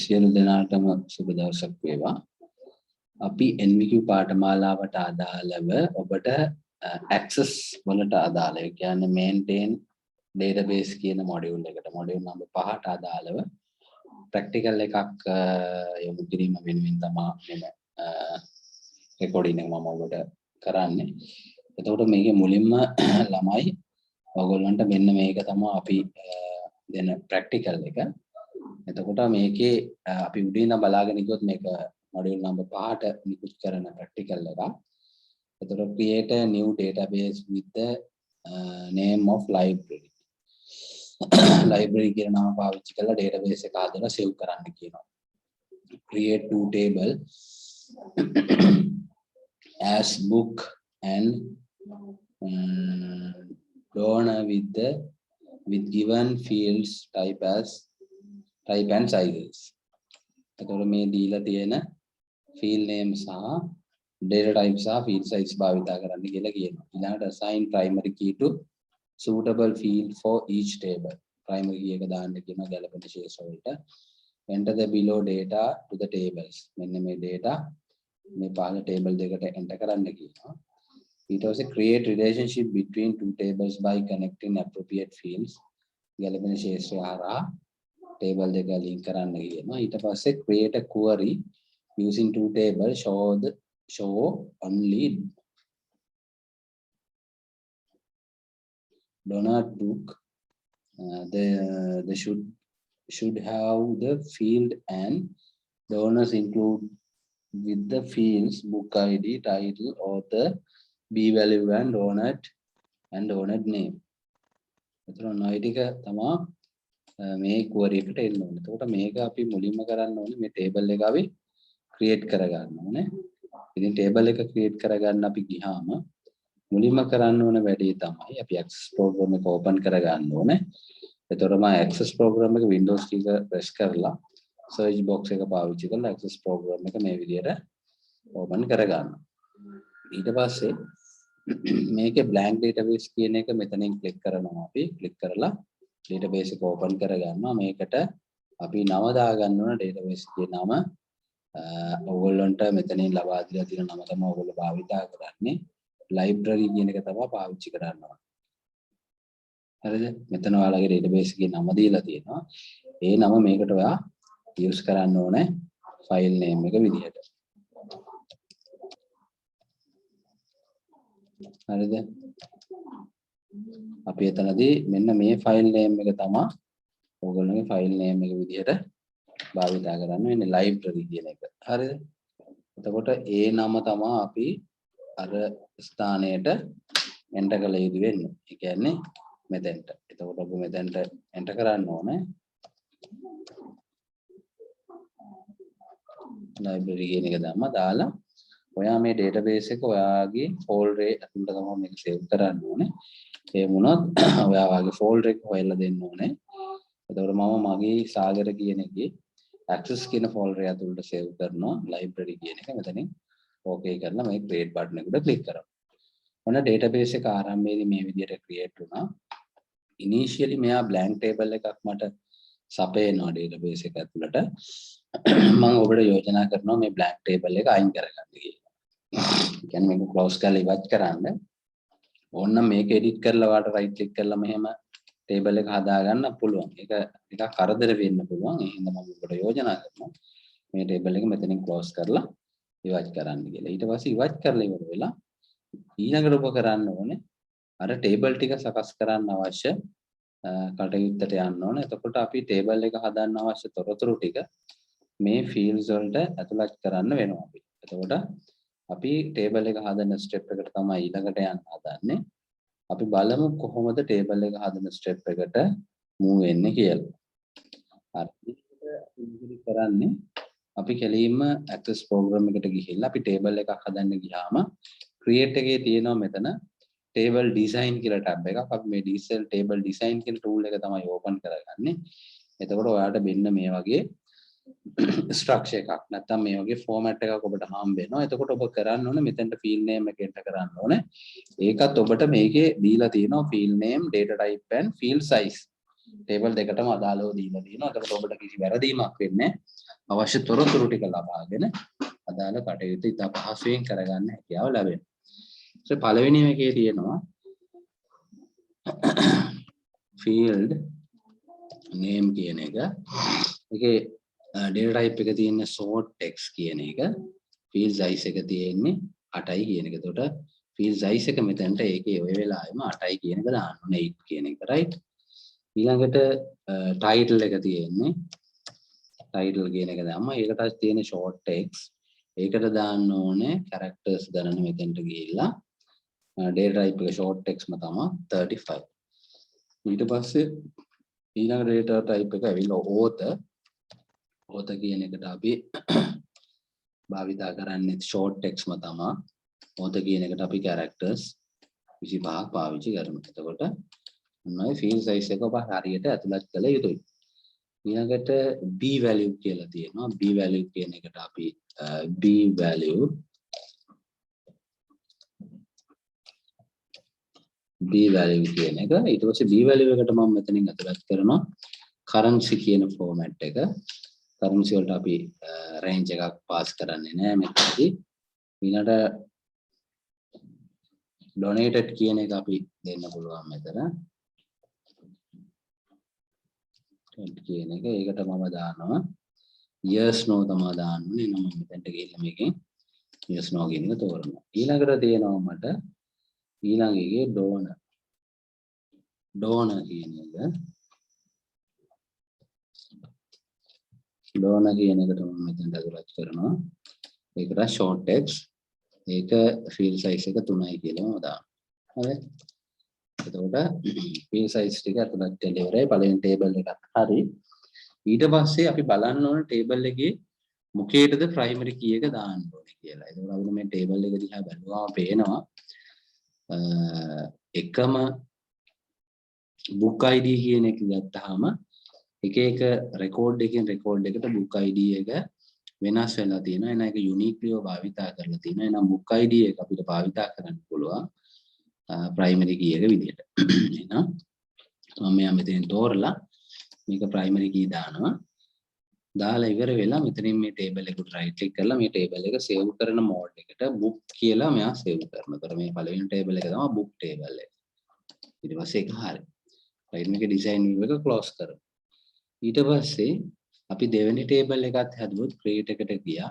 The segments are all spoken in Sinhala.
සියලු දෙනාටම සුබ දවසක් වේවා. අපි NVQ පාඨමාලාවට අදාළව ඔබට access වලට අදාළ ඒ කියන්නේ maintain database කියන module එකට module number 5ට අදාළව practical එකක් යොමු කිරීම වෙනුවෙන් තමයි මෙම recording එක මම ඔබට කරන්නේ. එතකොට මේකේ මුලින්ම ළමයි ඔයගොල්ලන්ට මෙන්න මේක තමයි අපි දෙන practical එක. එතකොට මේකේ අපි උඩින් බලාගෙන ගියොත් මේක module number 5ට නිකුත් කරන practical එක. එතකොට create a new database with the name of library. library කියන නම පාවිච්චි කරලා database එක හදලා save කරන්න කියනවා. create two table as book and donor with given fields type and sizes. එතකොට මේ දීලා තියෙන field name සහ data type සහ field size භාවිතා කරන්න කියලා කියනවා. ඊළඟට assign primary key to suitable field for each table. primary key එක දාන්න කියනවා ගැලපෙන ශේෂ වලට. enter the below data to the tables. මෙන්න මේ data මේ පහළ table දෙකට enter කරන්න කියනවා. ඊට පස්සේ create relationship between two tables by connecting appropriate fields. ගැලපෙන ශේෂය හරහා table දෙක link කරන්න කියනවා. ඊට පස්සේ create a query using two tables show only donor book. They should have the field and donors include with the fields book ID, title, author, b value and donor name. එතන ටික තමයි මේ query එකට එන්න ඕනේ. එතකොට මේක අපි මුලින්ම කරන්න ඕනේ මේ table එක අපි create කරගන්න ඕනේ. ඉතින් table එක create කරගන්න අපි ගියාම මුලින්ම කරන්න ඕන වැඩේ තමයි අපි access program එක open කරගන්න ඕනේ. එතකොට මම access program එක Windows key එක press කරලා search box එක පාවිච්චි කරලා access program එක මේ විදිහට open කරගන්නවා. ඊට පස්සේ මේකේ blank database කියන එක මෙතනින් click කරනවා අපි click කරලා database එක open කරගන්නවා. මේකට අපි නම දාගන්න ඕන database එකේ නම ඔයගොල්ලන්ට මෙතනින් ලබා දීලා තියෙන නම තමයි ඔයගොල්ලෝ භාවිතා කරන්නේ. library කියන එක තමයි පාවිච්චි කරන්න ඕන. හරිද? මෙතන ඔයාලගේ database එකේ නම දීලා තියෙනවා. ඒ නම මේකට ඔයා use කරන්න ඕනේ file name එක විදිහට. හරිද? අපි එතනදී මෙන්න මේ file name එක තමයි ඔයගොල්ලෝගේ file name එක විදිහට භාවිතා කරන්න වෙන්නේ library කියන එක. හරිද? එතකොට ඒ නම තමයි අපි අර ස්ථානයට enter කළ යුතු වෙන්නේ. ඒ කියන්නේ මෙතෙන්ට. එතකොට ඔබ මෙතෙන්ට enter කරන්න ඕනේ. library කියන එක දාලා ඔයා මේ database එක ඔයාගේ folder ඇතුළට තමයි මේක save කරන්න ඕනේ. ඒ වුණොත් ඔයා වාගේ folder එක හොයලා දෙන්න ඕනේ. එතකොට මම මගේ සාගර කියන එකේ access කියන folder ඇතුළට save කරනවා library කියන එක. මෙතනින් okay කරලා මේ create button එකට click කරනවා. ඔන්න database එක ආරම්භයේදී මේ විදිහට create වුණා. initially මෙයා blank table එකක් මට සපයනවා database එක ඇතුළට. මම ඔබට යෝජනා කරනවා මේ blank table එක අයින් කරගන්න කියලා. කියන්නේ මේක close කරලා ඉවත් කරන්න. ඕනනම් මේක edit කරලා වාට right click කරලා මෙහෙම table එක හදා ගන්න පුළුවන්. ඒක ටිකක් කරදර වෙන්න පුළුවන්. ඒ හින්දා මම ඔබට යෝජනා කරනවා මේ table එක මෙතනින් close කරලා ඉවත් කරන්න කියලා. ඊට පස්සේ ඉවත් කරලා ඉවර වෙලා ඊළඟට ඔබ කරන්න ඕනේ අර table ටික සකස් කරන්න අවශ්‍ය කටයුත්තට යන්න ඕනේ. එතකොට අපි table එක හදන්න අවශ්‍ය තොරතුරු ටික මේ fields වලට ඇතුළත් කරන්න වෙනවා අපි. එතකොට අපි table එක හදන step එකට තමයි ඊළඟට යන්න හදන්නේ. අපි බලමු කොහොමද table එක හදන step එකට move වෙන්නේ කියලා. හරි. ඉතින් කරන්නේ අපි කෙලින්ම access program එකට ගිහිල්ලා අපි table එකක් හදන්න ගියාම create එකේ තියෙනවා මෙතන table design කියලා tab එකක්. අපි මේ table design කියන tool එක තමයි open කරගන්නේ. එතකොට ඔයාලට මෙන්න මේ වගේ structure එකක් නැත්නම් මේ වගේ format එකක් ඔබට හම්බ වෙනවා. එතකොට ඔබ කරන්න ඕනේ මෙතෙන්ට field name එක enter කරන්න ඕනේ. ඒකත් ඔබට මේකේ දීලා තියෙනවා field name, data type and field size. Table දෙකටම අදාළව දීලා තියෙනවා. ඒකට ඔබට කිසි වැරදීමක් වෙන්නේ අවශ්‍ය තොරතුරු ටික ලබාගෙන අදාළ කටයුතු ඉතා පහසුවෙන් කරගන්න හැකියාව ලැබෙනවා. ඊට පළවෙනි එකේ තියෙනවා field name කියන එක. ඒකේ data type එක තියෙන්නේ short text කියන එක. field size එක තියෙන්නේ 8යි කියන එක. එතකොට field size එක මෙතනට ඒකේ ඔය වෙලාවෙම 8යි කියන එක දාන්න ඕනේ 8 කියන එක right. ඊළඟට title එක තියෙන්නේ title කියන එක දාන්න. ඒකට තියෙන short text ඒකට දාන්න ඕනේ characters ගණන මෙතනට ගිහිල්ලා data type එක short text ම තමයි 35. ඊට පස්සේ ඊළඟ data type එක ඇවිල්ලා author කියන එකට අපි භාවිතා කරන්නේ short text ම තමයි. author කියන එකට අපි characters 25ක් පාවිච්චි කරනවා. එතකොට මොනවයි field size එක ඔබ හරියට ඇතුළත් කළ යුතුයි. ඊළඟට b value කියලා තියෙනවා. b value කියන එකට අපි b value කියන එක ඊට පස්සේ b value එකට මම මෙතනින් ඇතුළත් කරනවා currency කියන format එක. currency වලට අපි range එකක් pass කරන්නේ නැහැ මෙතනදී. ඊළඟට donated කියන එක අපි දෙන්න පුළුවන් මෙතන. කියන එක ඒකට මම දානවා yes no තමයි දාන්නේ. මම මෙතනට ගිහිල්ලා මේකෙන් yes no කියන එක තෝරනවා. ඊළඟට තියෙනවා මට ඊළඟ එකේ donor කියන එක. donor කියන එකට මම මෙතනට ඇතුළත් කරනවා. ඒකට short text ඒක field size එක 3යි කියලා මම දානවා. හරි. එතකොට field size ටික ඇතුළත් වෙලා ඉවරයි. පළවෙනි table එකත් හරි. ඊට පස්සේ අපි බලන්න ඕනේ table එකේ මොකේටද primary key එක දාන්න ඕනේ කියලා. එතකොට අපිට මේ table එක දිහා බලුවාම පේනවා එකම book ID කියන එක ගත්තාම එක record එකෙන් record එකට book ID එක වෙනස් වෙලා තියෙනවා. එන එක uniquely භාවිතා කරලා තියෙනවා. එහෙනම් book ID එක අපිට භාවිතා කරන්න පුළුවන් primary key එක විදිහට. එහෙනම් මම මෙතෙන් තෝරලා මේක primary key දානවා. දාලා ඉවර වෙලා මෙතනින් මේ table එකට right click කරලා මේ table එක save කරන mode එකට book කියලා මෙයා save කරනවා. ඒතර මේ පළවෙනි table එක තමයි book table එක. ඊට පස්සේ ඒක හරියි. right මේක design view එක close කරමු. ඊට පස්සේ අපි දෙවෙනි table එකත් හැදුවොත් create එකට ගියා.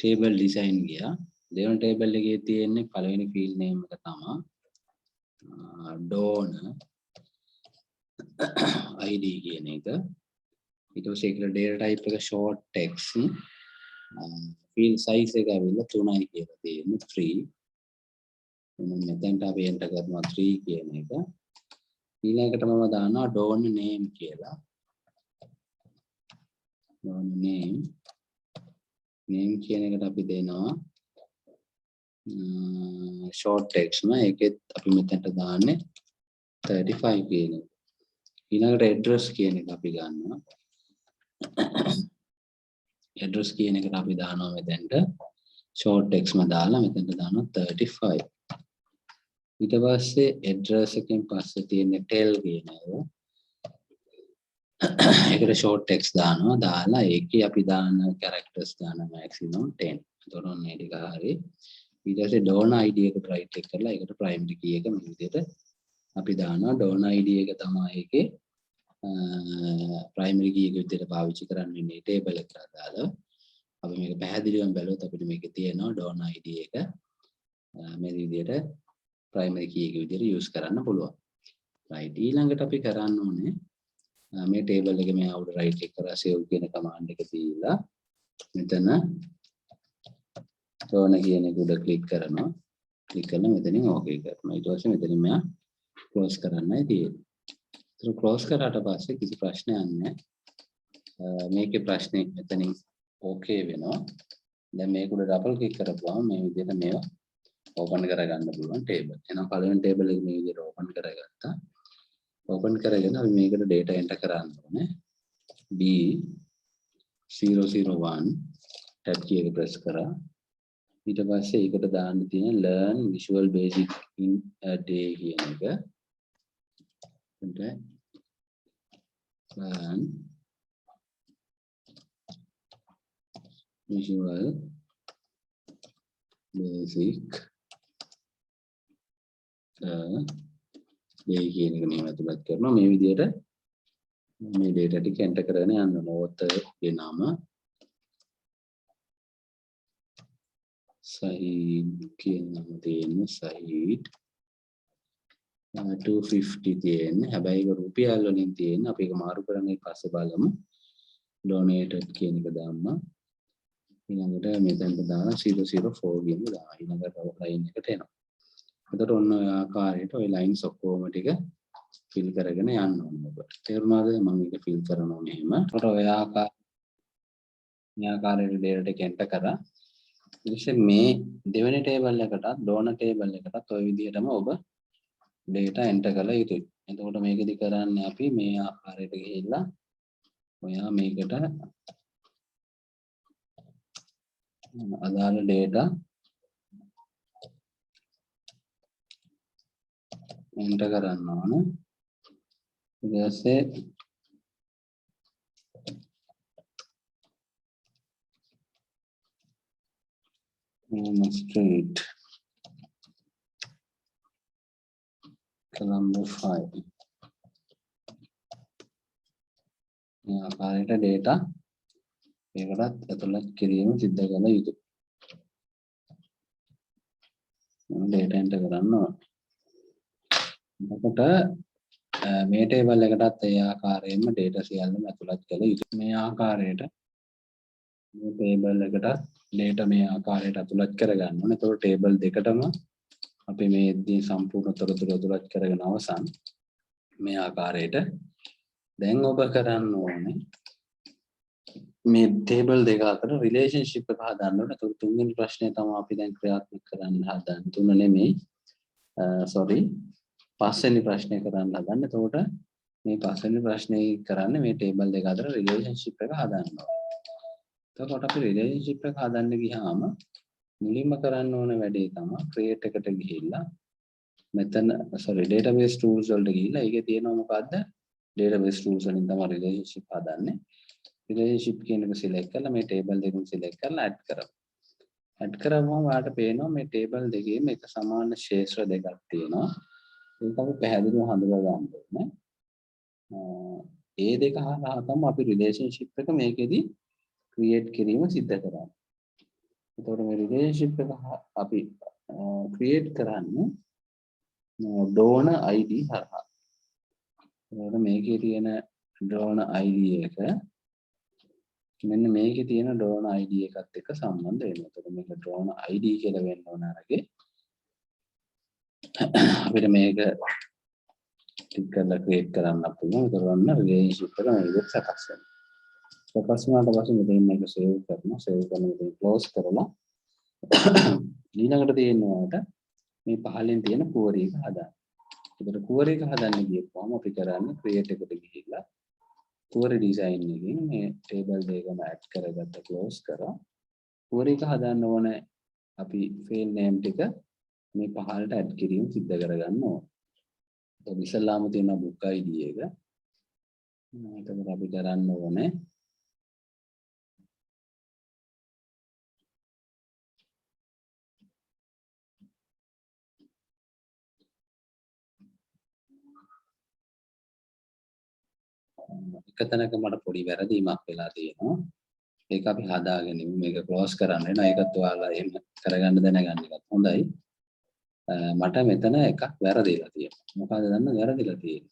table design ගියා. දෙවෙනි table එකේ තියෙන්නේ පළවෙනි field name එක තමයි donor ID කියන එක. ඊට පස්සේ ඒකට data type එක short text field size එක ඇවිල්ලා 3යි කියලා තියෙන්නේ 3. මෙතෙන්ට අපි enter කරනවා 3 කියන එක. ඊළඟට මම දානවා donor name කියලා. donor name කියන එකට අපි දෙනවා short text ම ඒකෙත් අපි මෙතනට දාන්නේ 35 කියන එක. ඊළඟට address කියන එක අපි ගන්නවා. address කියන එකට අපි දානවා මෙතනට short text ම දාලා මෙතනට දානවා 35. ඊට පස්සේ address එකෙන් පස්සේ තියෙන tell කියන එක. ඒකට short text දානවා. දාලා ඒකේ අපි දාන characters දාන maximum 10. එතකොට මේ ටික හරියි. ඊට පස්සේ donor ID එකට right click කරලා ඒකට primary key එක මේ විදිහට අපි දානවා. donor ID එක තමයි ඒකේ primary key එක විදිහට පාවිච්චි කරන්න ඉන්නේ table එකට දාලා. අපි මේක පැහැදිලිවම බැලුවොත් අපිට මේකේ තියෙනවා donor ID එක මේ විදිහට primary key එක විදිහට use කරන්න පුළුවන්. right ඊළඟට අපි කරන්න ඕනේ මේ table එකේ මේ අවුල right click කරලා save කියන command එක දීලා මෙතන donor කියන එක උඩ click කරනවා. click කරලා මෙතනින් okay කරනවා. ඊට පස්සේ මෙතනින් මෙයා close කරන්නයි තියෙන්නේ. ඒක close කරාට පස්සේ කිසි ප්‍රශ්නයක් නැහැ. මේකේ ප්‍රශ්නේ මෙතනින් okay වෙනවා. දැන් මේක උඩ double click කරපුවාම මේ විදිහට මේවා open කරගන්න පුළුවන් table. එහෙනම් පළවෙනි table එක මේ විදිහට open කරගත්තා. open කරගෙන අපි මේකට data enter කරන්න ඕනේ. B001 tab key එක press කරා. ඊට පස්සේ ඒකට දාන්න තියෙන learn visual basic in a day කියන එක. plan visual basic මේ කියන එක මෙහෙම ඇතුළත් කරනවා මේ විදිහට මේ data ටික enter කරගෙන යන්න ඕන author ගේ නම සහීඩ් කියන නම තියෙන සහීඩ් 250 තියෙන හැබැයි ඒක රුපියල් වලින් තියෙන අපි ඒක මාරු කරගෙන ඊපස්සේ බලමු donated කියන එක දාන්න ඊළඟට මෙතනට දාලා 004 කියන දාලා ඊළඟට line එකට එනවා එතකොට ඔන්න ඔය ආකාරයට ඔය lines ඔක්කොම ටික fill කරගෙන යන්න ඕනේ ඔබට තේරුණාද මම මේක fill කරනවා මෙහෙම එතකොට ඔය ආකාරයට data ටික enter කරා ඊට මේ දෙවෙනි table එකටත් donor table එකටත් ඔය විදිහටම ඔබ data enter කරලා යුතුයි එතකොට මේකෙදි කරන්නේ අපි මේ ආකාරයට ගිහිල්ලා ඔයා මේකට අදාළ data enter කරන්න ඕන ඊට පස්සේ street Colombo 5 මේ ආකාරයට data ඒකටත් ඇතුළත් කිරීම සිද්ධ කළ යුතුයි data enter කරන්න ඕන එතකොට මේ table එකටත් ඒ ආකාරයෙන්ම data සියල්ලම ඇතුළත් කළ යුතුයි මේ ආකාරයට මේ table එකට data මේ ආකාරයට ඇතුළත් කරගන්න ඕනේ. එතකොට table දෙකටම අපි මේදී සම්පූර්ණ තොරතුරු ඇතුළත් කරගෙන අවසන් මේ ආකාරයට දැන් ඔබ කරන්න ඕනේ මේ table දෙක අතර relationship එක හදන්න ඕනේ. එතකොට තුන්වෙනි ප්‍රශ්නය තමයි අපි දැන් ක්‍රියාත්මක කරන්න හදන්නේ. තුන නෙමෙයි පස්වෙනි ප්‍රශ්නය කරන්න හදන්නේ. එතකොට මේ පස්වෙනි ප්‍රශ්නේ කරන්නේ මේ table දෙක අතර relationship එක හදන්න ඕනේ. එතකොට අපි relationship එක හදන්න ගියාම මුලින්ම කරන්න ඕන වැඩේ තමයි create එකට ගිහිල්ලා මෙතන database tools වලට ගිහිල්ලා ඒකේ තියෙනවා මොකද්ද database tools වලින් තමයි relationship හදන්නේ relationship කියන එක select කරලා මේ table දෙකම select කරලා add කරමු add කරාම ඔයාලට පේනවා මේ table දෙකේම එක සමාන ශේෂ්ත්‍ර දෙකක් තියෙනවා ඒක අපි පැහැදිලිව හඳුනා ගන්න ඕනේ ඒ දෙක හරහා තමයි අපි relationship එක මේකෙදි create කිරීම සිද්ධ කරන්නේ. එතකොට මේ relationship එක අපි create කරන්නේ donor ID හරහා. එතකොට මේකේ තියෙන donor ID එක මෙන්න මේකේ තියෙන donor ID එකත් එක්ක සම්බන්ධ වෙනවා. එතකොට මේක donor ID කියලා වෙන්න ඕන අරගේ. අපිට මේක ටික කරලා create කරන්න පුළුවන්. ඒතර වන්න relationship එක මේ විදිහට සකස් වෙනවා. සකස් වුණාට පස්සේ මෙතන මේක save කරනවා save කරන මෙතන close කරලා ඊළඟට තියෙනවාට මේ පහලින් තියෙන query එක හදාගන්න. ඒකට query එක හදන්න ගියපුවම අපි කරන්නේ create එකට ගිහිල්ලා query design එකකින් මේ table දෙකම add කරගත්ත close කරා query එක හදන්න ඕනේ අපි field name ටික මේ පහලට add කිරීම සිද්ධ කරගන්න ඕනේ. ඒක ඉස්සල්ලාම තියෙන book ID එක. එතකොට අපි කරන්න ඕනේ එක තැනක මට පොඩි වැරදීමක් වෙලා තියෙනවා. ඒක අපි හදාගෙන මේක ක්ලෝස් කරන්න වෙනවා. ඒකත් ඔයාලා එහෙම කරගන්න දැනගන්න එකත් හොඳයි. මට මෙතන එකක් වැරදිලා තියෙනවා. මොකද දන්නවද වැරදිලා තියෙන්නේ?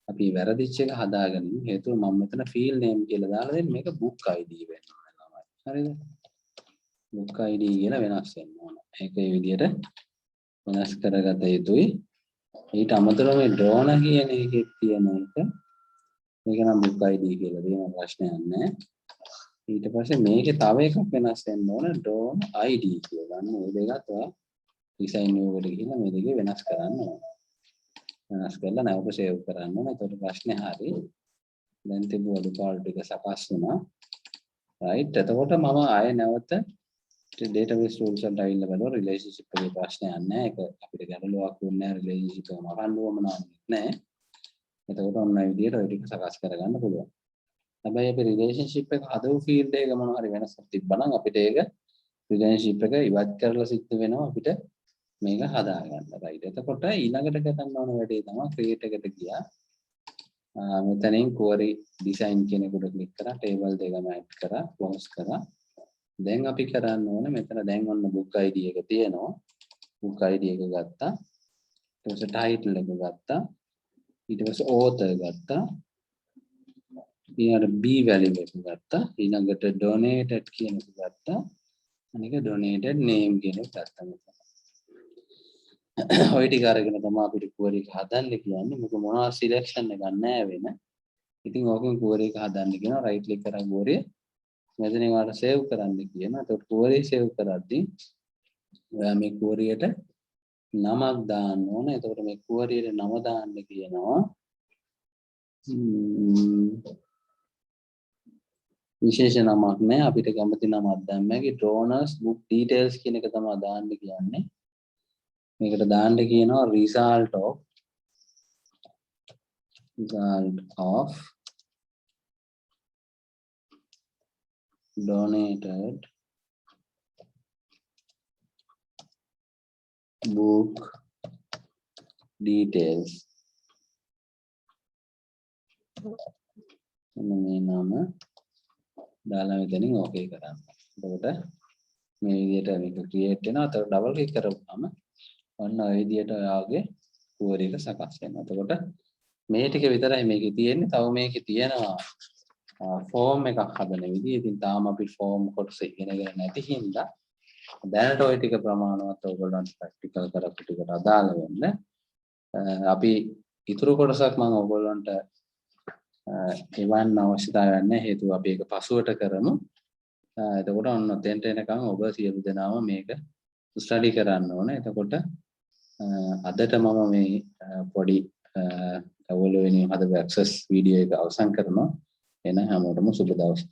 අපි වැරදිච්ච එක හදාගෙන හේතුව මම මෙතන field name කියලා දාලා දෙන්නේ මේක book ID වෙන්න ඕනේ ළමයි. හරිද? book ID කියලා වෙනස් වෙන්න ඕන. ඒක මේ විදිහට වෙනස් කරගත යුතුයි. ඊට අමතරව මේ donor කියන එකේ තියෙන එක මේක නම් book ID කියලා දෙන ප්‍රශ්නයක් නැහැ. ඊට පස්සේ මේකේ තව එකක් වෙනස් වෙන්න ඕන donor ID කියලා. අන්න ওই දෙකත් ඔයා design view එකට ගිහින් මේ දෙකේ වෙනස් කරන්න ඕන. වෙනස් කරලා නැවත save කරන්න ඕන. එතකොට ප්‍රශ්නේ හරි. දැන් තිබු අඩුපාඩු ටික සකස් වුණා. right. එතකොට මම ආයේ නැවත database tools වලට ආවිල්ලා බලුවා relationship එකේ ප්‍රශ්නයක් නැහැ. ඒක අපිට ගැටලුවක් වුණේ නැහැ relationship එක මරන්න ඕම නැහැ. එතකොට ඔන්න ඒ විදිහට ඔය ටික සකස් කරගන්න පුළුවන්. හැබැයි අපි රිලේෂන්ෂිප් එක හදපු ෆීල්ඩ් එක මොනවා හරි වෙනසක් තිබ්බනම් අපිට ඒක රිලේෂන්ෂිප් එක ඉවත් කරලා සිද්ධ වෙනවා අපිට මේක හදාගන්න. රයිට්. එතකොට ඊළඟට කරන්න ඕන වැඩේ තමයි ක්‍රියේට් එකට ගියා. මෙතනින් query design කියන එකට ක්ලික් කරලා table දෙකම add කරා close කරා. දැන් අපි කරන්න ඕනේ මෙතන දැන් ඔන්න book ID එක තියෙනවා. book ID එක ගත්තා. ඊට පස්සේ title එක ගත්තා. ඊට පස්සේ author ගත්තා. ඊළඟට b value එක ගත්තා. ඊළඟට donated කියන එක ගත්තා. අනික donated name කියන එක ගත්තා මෙතන. ඔය ටික අරගෙන තමයි අපිට query එක හදන්න කියන්නේ. මොකද මොනවා selection එකක් නැහැ වෙන. ඉතින් ඕකෙන් query එක හදන්න කියනවා right click කරලා query මෙතන ඒවට save කරන්න කියනවා. එතකොට query save කරද්දී ඔයා මේ query එකට නමක් දාන්න ඕන. එතකොට මේ query එකට නම දාන්න කියනවා. විශේෂ නමක් නෑ අපිට කැමති නමක් දැම්මගේ donors book details කියන එක තමයි දාන්න කියන්නේ. මේකට දාන්න කියනවා result of donated book details. මේ නම දාලා මෙතනින් ඕකේ කරන්න. එතකොට මේ විදිහට මේක ක්‍රියේට් වෙනවා. අතට ඩබල් ක්ලික් කරපුවම ඔන්න ඔය විදිහට ඔයාගේ query එක සකස් වෙනවා. එතකොට මේ ටික විතරයි මේකේ තියෙන්නේ. තව මේකේ තියෙනවා ෆෝම් එකක් හදන විදිහ. ඉතින් තාම අපි ෆෝම් කොටස ඉගෙනගෙන නැති හින්දා දැනට ওই ටික ප්‍රමාණවත් ඔයගොල්ලන්ට ප්‍රැක්ටිකල් කරපු ටිකට අදාළ වෙන්න අපි ඉතුරු කොටසක් මම ඔයගොල්ලන්ට එවන්න අවශ්‍යතාවයක් නැහැ. හේතුව අපි ඒක පසුවට කරමු. එතකොට ඔන්න තෙන්ට එනකම් ඔබ සියලු දෙනාම මේක ස්ටඩි කරන්න ඕනේ. එතකොට අදට මම මේ පොඩි අවුල වෙනින් හදපු ඇක්සස් වීඩියෝ එක අවසන් කරනවා. එන හැමෝටම සුබ දවසක්.